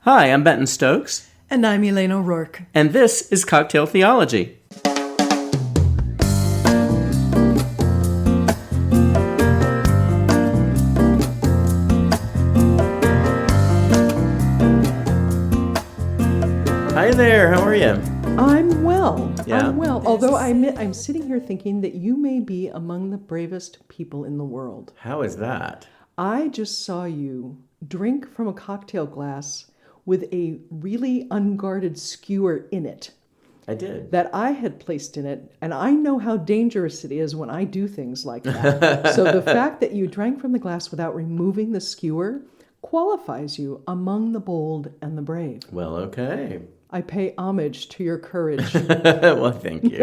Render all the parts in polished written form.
Hi, I'm Benton Stokes. And I'm Elane O'Rourke. And this is Cocktail Theology. Hi there, how are you? I'm well. Yeah? I'm well. Although I'm sitting here thinking that you may be among the bravest people in the world. How is that? I just saw you drink from a cocktail glass with a really unguarded skewer in it. I did. That I had placed in it, and I know how dangerous it is when I do things like that. So the fact that you drank from the glass without removing the skewer qualifies you among the bold and the brave. Well, okay. I pay homage to your courage. Well, thank you.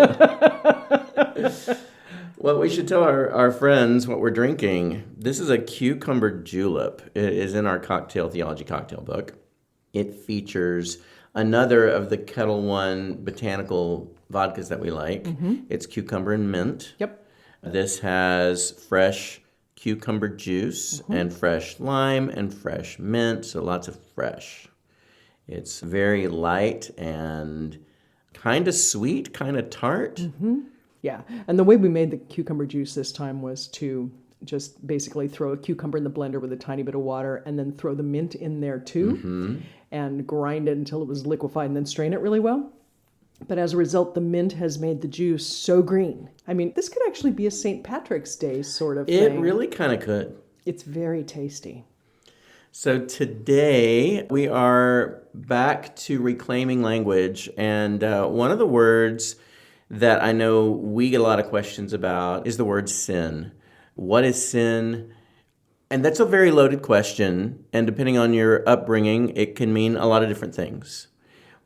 Well, we should tell our friends what we're drinking. This is a cucumber julep. It is in our Cocktail Theology cocktail book. It features another of the Kettle One botanical vodkas that we like. Mm-hmm. It's cucumber and mint. Yep. This has fresh cucumber juice and fresh lime and fresh mint, so lots of fresh. It's very light and kind of sweet, kind of tart. Mm-hmm. Yeah, and the way we made the cucumber juice this time was to just basically throw a cucumber in the blender with a tiny bit of water and then throw the mint in there too and grind it until it was liquefied and then strain it really well. But as a result, the mint has made the juice so green. I mean, this could actually be a St. Patrick's Day sort of thing. It really kind of could. It's very tasty. So today we are back to reclaiming language, and one of the words that I know we get a lot of questions about is the word sin. What is sin? And that's a very loaded question, and depending on your upbringing, it can mean a lot of different things.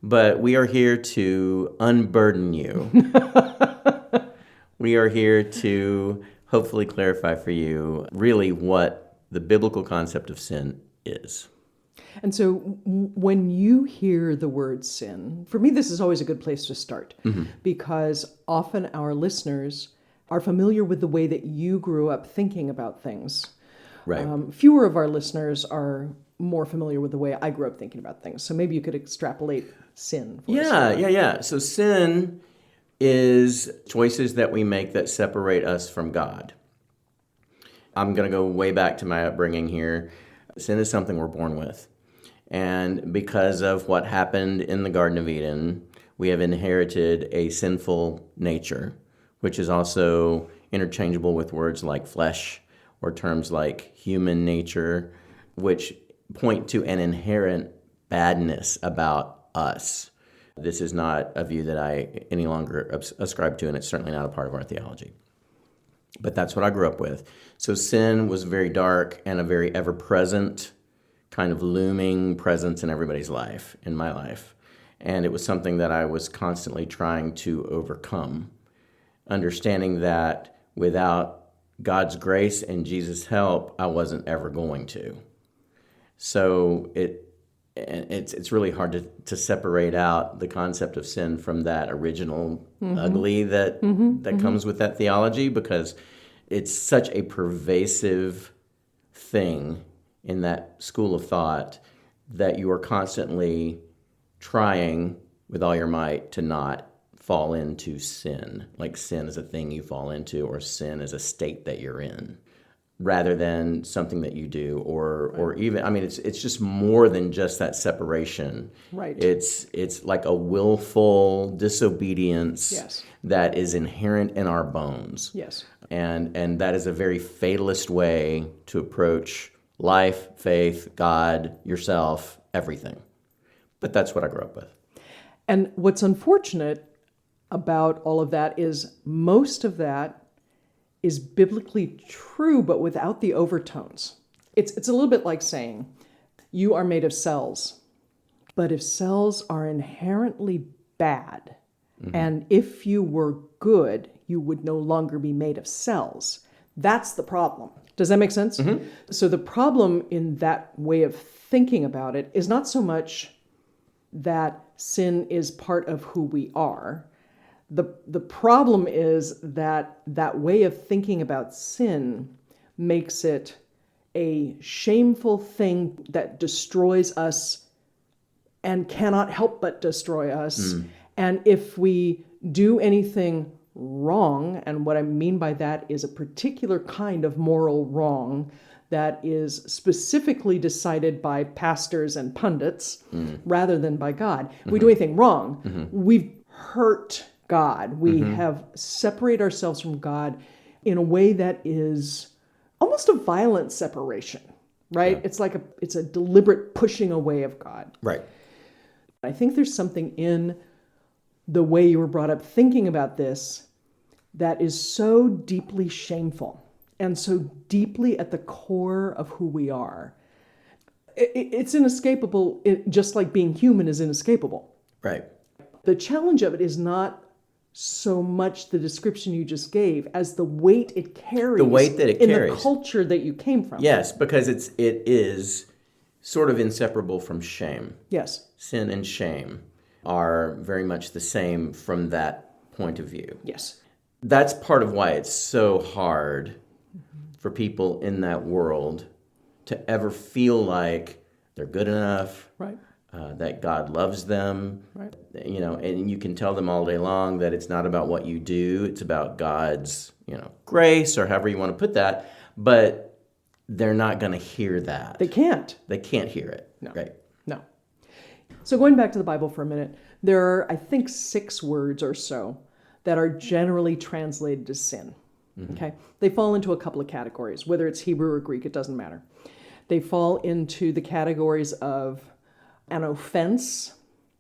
But we are here to unburden you. We are here to hopefully clarify for you really what the biblical concept of sin is. And so when you hear the word sin, for me, this is always a good place to start because often our listeners are familiar with the way that you grew up thinking about things. Right. Fewer of our listeners are more familiar with the way I grew up thinking about things. So maybe you could extrapolate sin for us. Yeah. So sin is choices that we make that separate us from God. I'm going to go way back to my upbringing here. Sin is something we're born with. And because of what happened in the Garden of Eden, we have inherited a sinful nature, which is also interchangeable with words like flesh or terms like human nature, which point to an inherent badness about us. This is not a view that I any longer ascribe to, and it's certainly not a part of our theology. But that's what I grew up with. So sin was very dark and a very ever-present kind of looming presence in everybody's life, in my life. And it was something that I was constantly trying to overcome, understanding that without God's grace and Jesus' help, I wasn't ever going to. So it's really hard to separate out the concept of sin from that original ugly that comes with that theology, because it's such a pervasive thing in that school of thought that you are constantly trying with all your might to not fall into sin, like sin is a thing you fall into or sin is a state that you're in, rather than something that you do or even, I mean, it's just more than just that separation. Right. It's like a willful disobedience that is inherent in our bones. Yes. And that is a very fatalist way to approach life, faith, God, yourself, everything. But that's what I grew up with. And what's unfortunate about all of that is most of that is biblically true, but without the overtones. It's a little bit like saying, you are made of cells, but if cells are inherently bad, and if you were good, you would no longer be made of cells. That's the problem. Does that make sense? So the problem in that way of thinking about it is not so much that sin is part of who we are. The problem is that way of thinking about sin makes it a shameful thing that destroys us and cannot help but destroy us. And if we do anything wrong, and what I mean by that is a particular kind of moral wrong that is specifically decided by pastors and pundits rather than by God. If we do anything wrong, we've hurt God. We have separated ourselves from God in a way that is almost a violent separation, right? Yeah. It's a deliberate pushing away of God. Right. I think there's something in the way you were brought up thinking about this that is so deeply shameful and so deeply at the core of who we are. It's inescapable, just like being human is inescapable. Right. The challenge of it is not so much the description you just gave as the weight it carries. The weight that it carries. In the culture that you came from. Yes, because it is sort of inseparable from shame. Yes. Sin and shame are very much the same from that point of view. Yes. That's part of why it's so hard for people in that world to ever feel like they're good enough, right? That God loves them, right? And you can tell them all day long that it's not about what you do, it's about God's, grace or however you want to put that, but they're not going to hear that. They can't. They can't hear it. No. Right. No. So going back to the Bible for a minute, there are, I think, 6 words or so that are generally translated as sin. Okay? They fall into a couple of categories. Whether it's Hebrew or Greek, it doesn't matter. They fall into the categories of an offense,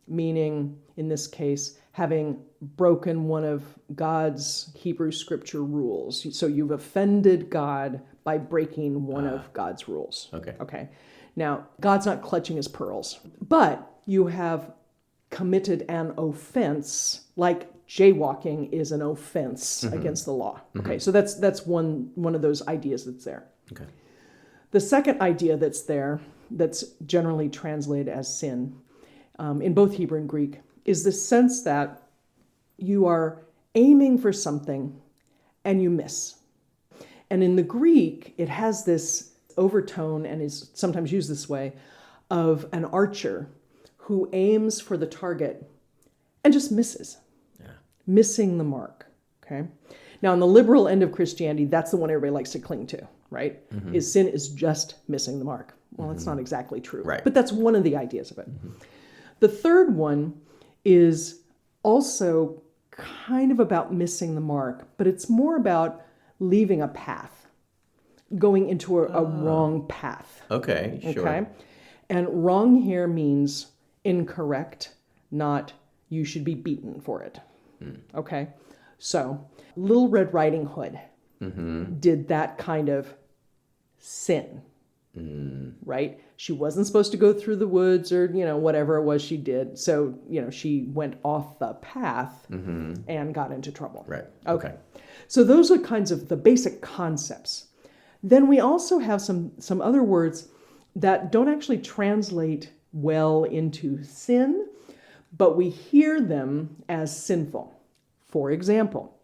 meaning, in this case, having broken one of God's Hebrew scripture rules. So you've offended God by breaking one of God's rules. Okay. Now, God's not clutching his pearls, but you have committed an offense, like jaywalking is an offense against the law. Okay, so that's one of those ideas that's there. Okay. The second idea that's there, that's generally translated as sin, in both Hebrew and Greek, is the sense that you are aiming for something and you miss. And in the Greek, it has this overtone and is sometimes used this way of an archer who aims for the target and just misses. Missing the mark, okay? Now, on the liberal end of Christianity, that's the one everybody likes to cling to, right? Is sin is just missing the mark. Well, that's not exactly true, right? But that's one of the ideas of it. The third one is also kind of about missing the mark, but it's more about leaving a path, going into a wrong path. Okay, sure. Okay? And wrong here means incorrect, not you should be beaten for it. Okay, so Little Red Riding Hood did that kind of sin, right? She wasn't supposed to go through the woods or, whatever it was she did. So, she went off the path and got into trouble. Right. Okay. So those are kinds of the basic concepts. Then we also have some other words that don't actually translate well into sin, but we hear them as sinful. For example,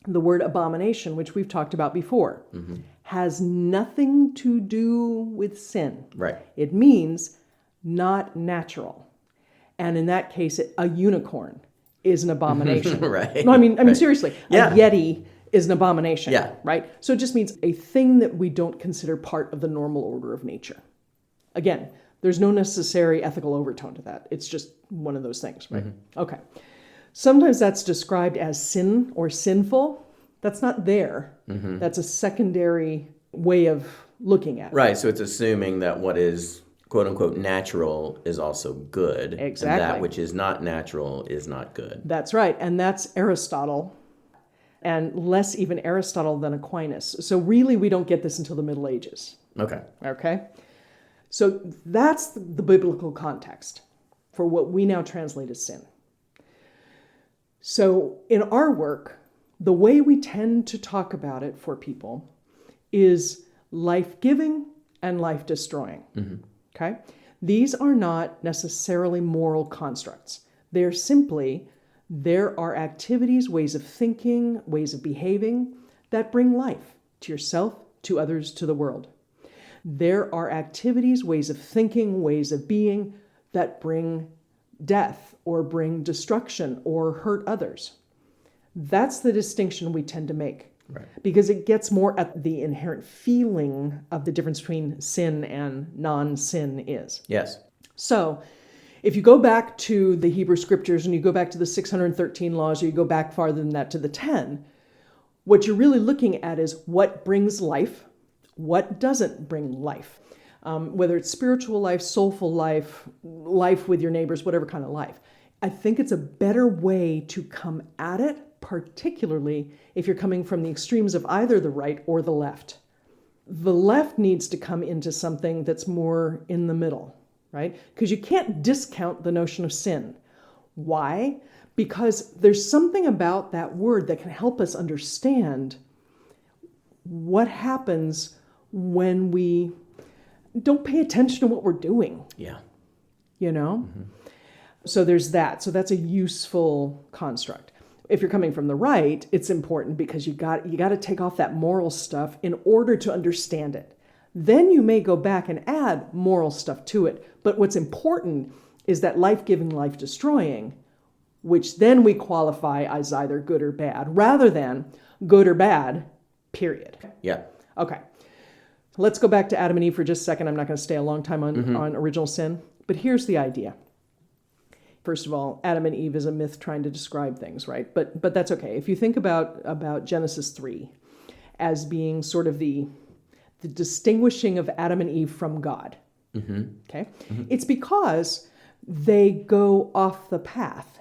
the word abomination, which we've talked about before, has nothing to do with sin. Right. It means not natural. And in that case, a unicorn is an abomination. Right. No, I mean, right. Seriously, Yeah. a yeti is an abomination. Yeah. Right? So it just means a thing that we don't consider part of the normal order of nature. Again, there's no necessary ethical overtone to that. It's just one of those things, right? Okay. Sometimes that's described as sin or sinful. That's not there. That's a secondary way of looking at it. Right, so it's assuming that what is quote unquote natural is also good. Exactly. And that which is not natural is not good. That's right. And that's Aristotle, and less even Aristotle than Aquinas. So really, we don't get this until the Middle Ages. Okay? So that's the biblical context for what we now translate as sin. So in our work, the way we tend to talk about it for people is life-giving and life-destroying. Okay? These are not necessarily moral constructs. They're simply, there are activities, ways of thinking, ways of behaving that bring life to yourself, to others, to the world. There are activities, ways of thinking, ways of being that bring death or bring destruction or hurt others. That's the distinction we tend to make. Right. Because it gets more at the inherent feeling of the difference between sin and non-sin is. Yes. So if you go back to the Hebrew scriptures and you go back to the 613 laws, or you go back farther than that to the 10, what you're really looking at is what brings life, what doesn't bring life. Whether it's spiritual life, soulful life, life with your neighbors, whatever kind of life. I think it's a better way to come at it, particularly if you're coming from the extremes of either the right or the left. The left needs to come into something that's more in the middle, right? Because you can't discount the notion of sin. Why? Because there's something about that word that can help us understand what happens when we don't pay attention to what we're doing. Yeah. You know? Mm-hmm. So there's that. So that's a useful construct. If you're coming from the right, it's important because you got to take off that moral stuff in order to understand it. Then you may go back and add moral stuff to it. But what's important is that life-giving, life-destroying, which then we qualify as either good or bad, rather than good or bad, period. Yeah. Okay. Let's go back to Adam and Eve for just a second. I'm not going to stay a long time on original sin. But here's the idea. First of all, Adam and Eve is a myth trying to describe things, right? But that's okay. If you think about Genesis 3 as being sort of the distinguishing of Adam and Eve from God, okay? Mm-hmm. It's because they go off the path.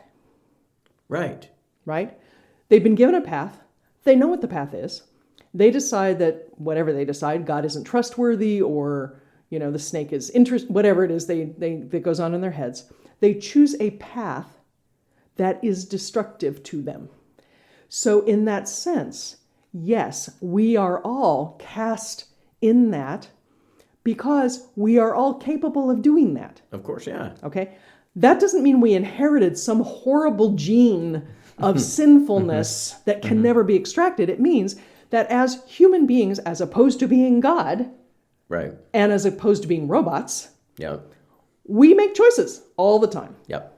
Right. Right? They've been given a path. They know what the path is. They decide that whatever they decide, God isn't trustworthy, or, the snake is whatever it is that goes on in their heads. They choose a path that is destructive to them. So in that sense, yes, we are all cast in that because we are all capable of doing that. Of course, yeah. Okay? That doesn't mean we inherited some horrible gene of sinfulness that can never be extracted. It means that as human beings, as opposed to being God, right, and as opposed to being robots, yep, we make choices all the time. Yep.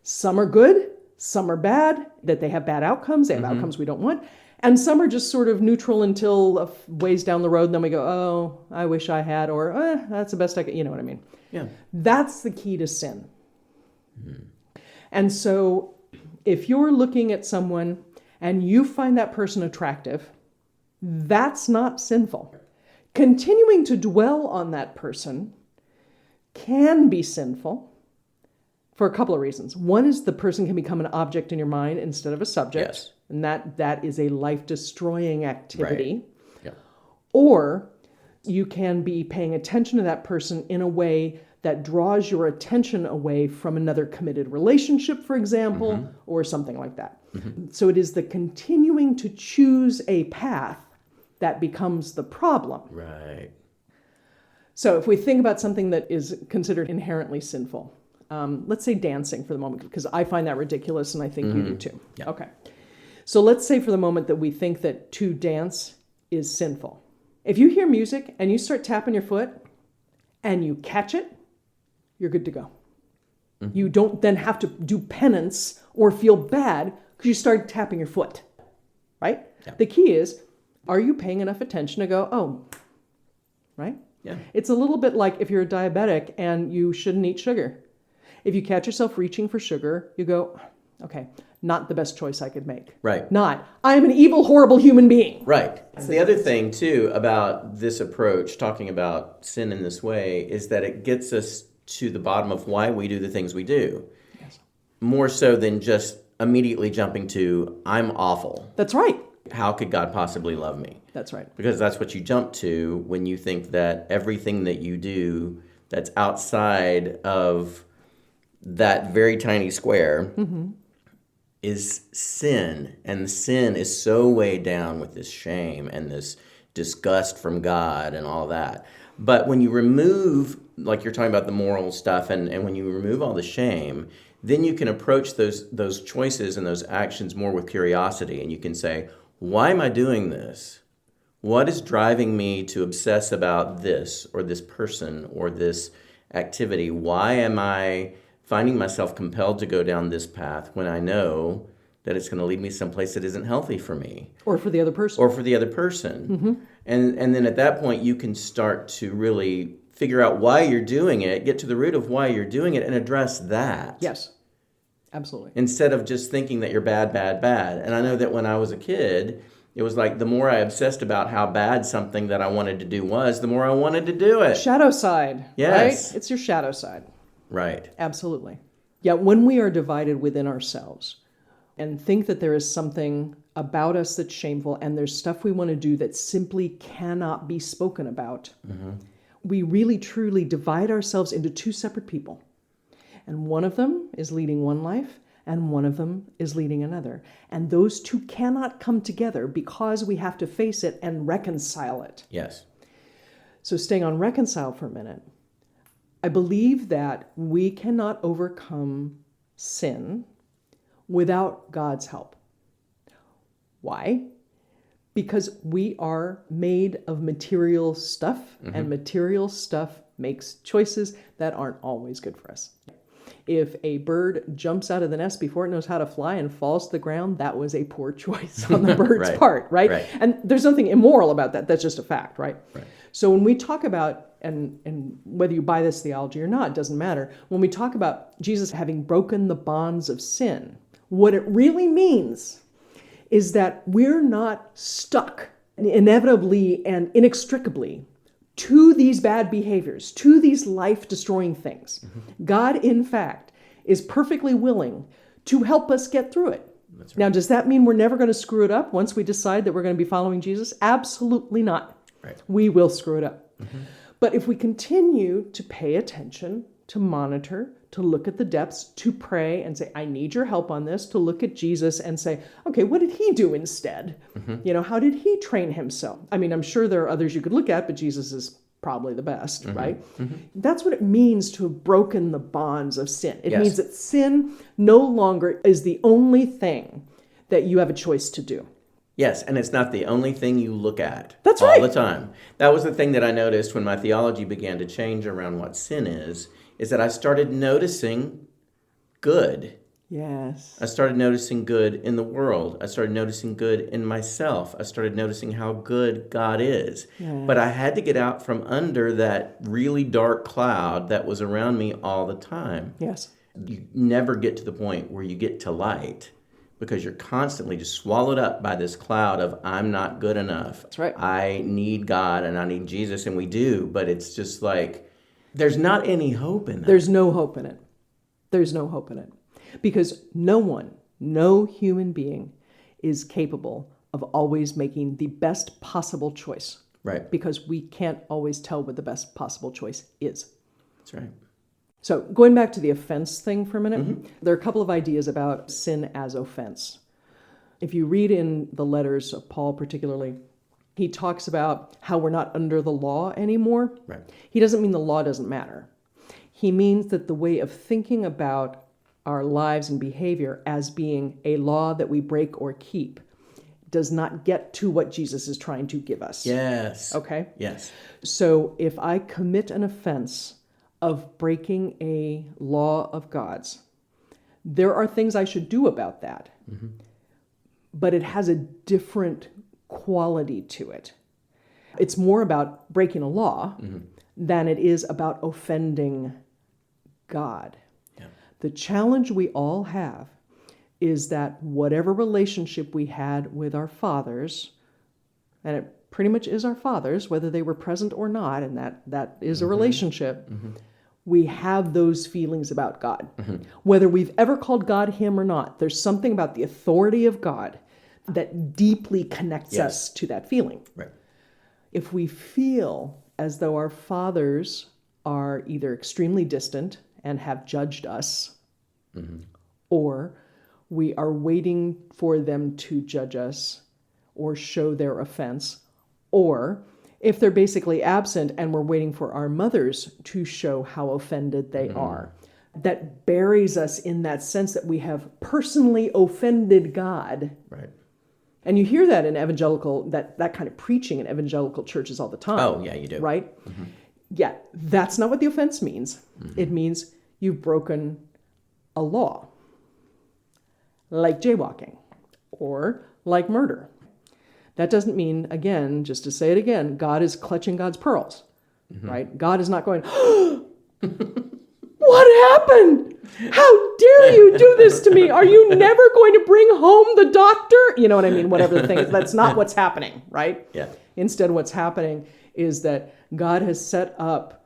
Some are good, some are bad, that they have bad outcomes, they have outcomes we don't want, and some are just sort of neutral until a ways down the road, and then we go, oh, I wish I had, or that's the best I could, you know what I mean? Yeah. That's the key to sin. And so if you're looking at someone and you find that person attractive, that's not sinful. Continuing to dwell on that person can be sinful for a couple of reasons. One is the person can become an object in your mind instead of a subject. Yes. And that is a life-destroying activity. Right. Yeah. Or you can be paying attention to that person in a way that draws your attention away from another committed relationship, for example, or something like that. So it is the continuing to choose a path that becomes the problem. Right. So if we think about something that is considered inherently sinful, let's say dancing for the moment, because I find that ridiculous and I think you do too. Yeah. Okay. So let's say for the moment that we think that to dance is sinful. If you hear music and you start tapping your foot and you catch it, you're good to go. You don't then have to do penance or feel bad because you started tapping your foot, right? Yeah. The key is, are you paying enough attention to go, oh, right? Yeah. It's a little bit like if you're a diabetic and you shouldn't eat sugar. If you catch yourself reaching for sugar, you go, okay, not the best choice I could make. Right. Not, I'm an evil, horrible human being. Right. The other thing, too, about this approach, talking about sin in this way, is that it gets us to the bottom of why we do the things we do. Yes. More so than just immediately jumping to, I'm awful. That's right. How could God possibly love me? That's right. Because that's what you jump to when you think that everything that you do that's outside of that very tiny square is sin. And sin is so weighed down with this shame and this disgust from God and all that. But when you remove, like you're talking about the moral stuff, and when you remove all the shame, then you can approach those choices and those actions more with curiosity. And you can say, why am I doing this? What is driving me to obsess about this or this person or this activity? Why am I finding myself compelled to go down this path when I know that it's going to lead me someplace that isn't healthy for me? Or for the other person. Or for the other person. And then at that point, you can start to really figure out why you're doing it, get to the root of why you're doing it, and address that. Yes, absolutely. Instead of just thinking that you're bad, bad, bad. And I know that when I was a kid, it was like the more I obsessed about how bad something that I wanted to do was, the more I wanted to do it. Shadow side, Yes. right? It's your shadow side. Right. Absolutely. Yeah, when we are divided within ourselves and think that there is something about us that's shameful and there's stuff we want to do that simply cannot be spoken about, we really truly divide ourselves into two separate people. And one of them is leading one life and one of them is leading another. And those two cannot come together because we have to face it and reconcile it. Yes. So staying on reconcile for a minute, I believe that we cannot overcome sin without God's help. Why? Because we are made of material stuff, and material stuff makes choices that aren't always good for us. If a bird jumps out of the nest before it knows how to fly and falls to the ground, that was a poor choice on the bird's part, right? And there's nothing immoral about that. That's just a fact, right? So when we talk about, and whether you buy this theology or not, doesn't matter. When we talk about Jesus having broken the bonds of sin, what it really means is that we're not stuck inevitably and inextricably to these bad behaviors, to these life-destroying things. God, in fact, is perfectly willing to help us get through it. That's right. Now, does that mean we're never going to screw it up once we decide that we're going to be following Jesus? Absolutely not. Right. We will screw it up. But if we continue to pay attention, to monitor, to look at the depths, to pray and say, I need your help on this, to look at Jesus and say, okay, what did he do instead? You know, how did he train himself? I mean, I'm sure there are others you could look at, but Jesus is probably the best, right? That's what it means to have broken the bonds of sin. It means that sin no longer is the only thing that you have a choice to do. Yes, and it's not the only thing you look at That's all right. the time. That was the thing that I noticed when my theology began to change around what sin is that I started noticing good. Yes. I started noticing good in the world. I started noticing good in myself. I started noticing how good God is. Yes. But I had to get out from under that really dark cloud that was around me all the time. Yes. You never get to the point where you get to light because you're constantly just swallowed up by this cloud of I'm not good enough. That's right. I need God and I need Jesus, and we do, but it's just like there's not any hope in that. There's no hope in it. There's no hope in it. Because no human being is capable of always making the best possible choice. Right. Because we can't always tell what the best possible choice is. That's right. So going back to the offense thing for a minute, there are a couple of ideas about sin as offense. If you read in the letters of Paul particularly, he talks about how we're not under the law anymore. Right. He doesn't mean the law doesn't matter. He means that the way of thinking about our lives and behavior as being a law that we break or keep does not get to what Jesus is trying to give us. Yes. Okay? Yes. So if I commit an offense of breaking a law of God's, there are things I should do about that. But it has a different quality to it. It's more about breaking a law than it is about offending God. Yeah. The challenge we all have is that whatever relationship we had with our fathers, and it pretty much is our fathers, whether they were present or not, and that is a relationship, we have those feelings about God. Whether we've ever called God him or not, there's something about the authority of God that deeply connects us to that feeling. Right. If we feel as though our fathers are either extremely distant and have judged us, or we are waiting for them to judge us or show their offense, or if they're basically absent and we're waiting for our mothers to show how offended they are, that buries us in that sense that we have personally offended God. Right. And you hear that in evangelical, that kind of preaching in evangelical churches all the time. Oh, yeah, you do. Right? Yeah, that's not what the offense means. It means you've broken a law, like jaywalking or like murder. That doesn't mean, again, just to say it again, God is clutching God's pearls, right? God is not going, what happened? How dare you do this to me? Are you never going to bring home the doctor? You know what I mean? Whatever the thing is, that's not what's happening, right? Yeah. Instead, what's happening is that God has set up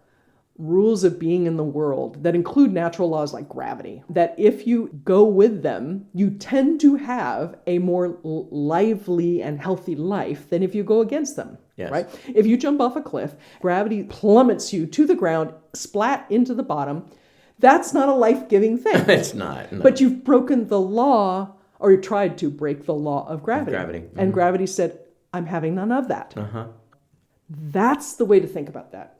rules of being in the world that include natural laws like gravity, that if you go with them, you tend to have a more lively and healthy life than if you go against them, Yes. right? If you jump off a cliff, gravity plummets you to the ground, splat into the bottom. That's not a life-giving thing. It's not. No. But you've broken the law, or you tried to break the law of gravity. And gravity said, I'm having none of that. That's the way to think about that.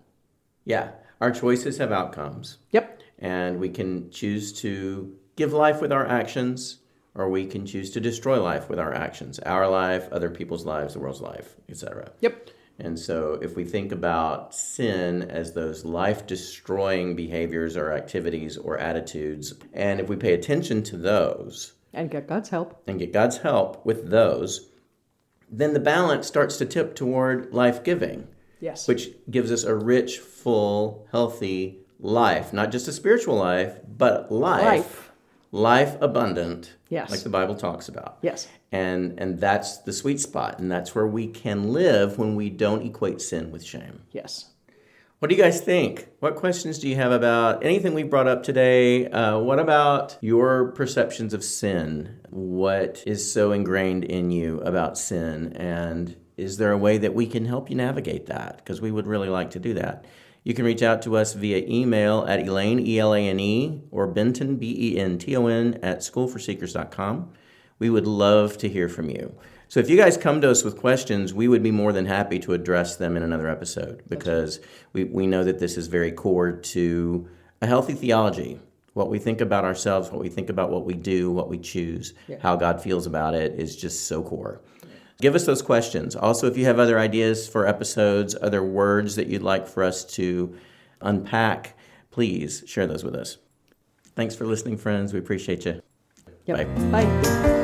Yeah. Our choices have outcomes. Yep. And we can choose to give life with our actions, or we can choose to destroy life with our actions. Our life, other people's lives, the world's life, etc. Yep. And so if we think about sin as those life-destroying behaviors or activities or attitudes, and if we pay attention to those And get God's help. with those, then the balance starts to tip toward life-giving. Yes. Which gives us a rich, full, healthy life. Not just a spiritual life, but life. Life abundant. Yes. Like the Bible talks about. Yes. And that's the sweet spot. And that's where we can live when we don't equate sin with shame. Yes. What do you guys think? What questions do you have about anything we brought up today? What about your perceptions of sin? What is so ingrained in you about sin? And is there a way that we can help you navigate that? Because we would really like to do that. You can reach out to us via email at Elane, Elane, or Benton, Benton, at schoolforseekers.com. We would love to hear from you. So if you guys come to us with questions, we would be more than happy to address them in another episode, because we know that this is very core to a healthy theology. What we think about ourselves, what we think about what we do, what we choose, how God feels about it is just so core. Give us those questions. Also, if you have other ideas for episodes, other words that you'd like for us to unpack, please share those with us. Thanks for listening, friends. We appreciate you. Yep. Bye. Bye.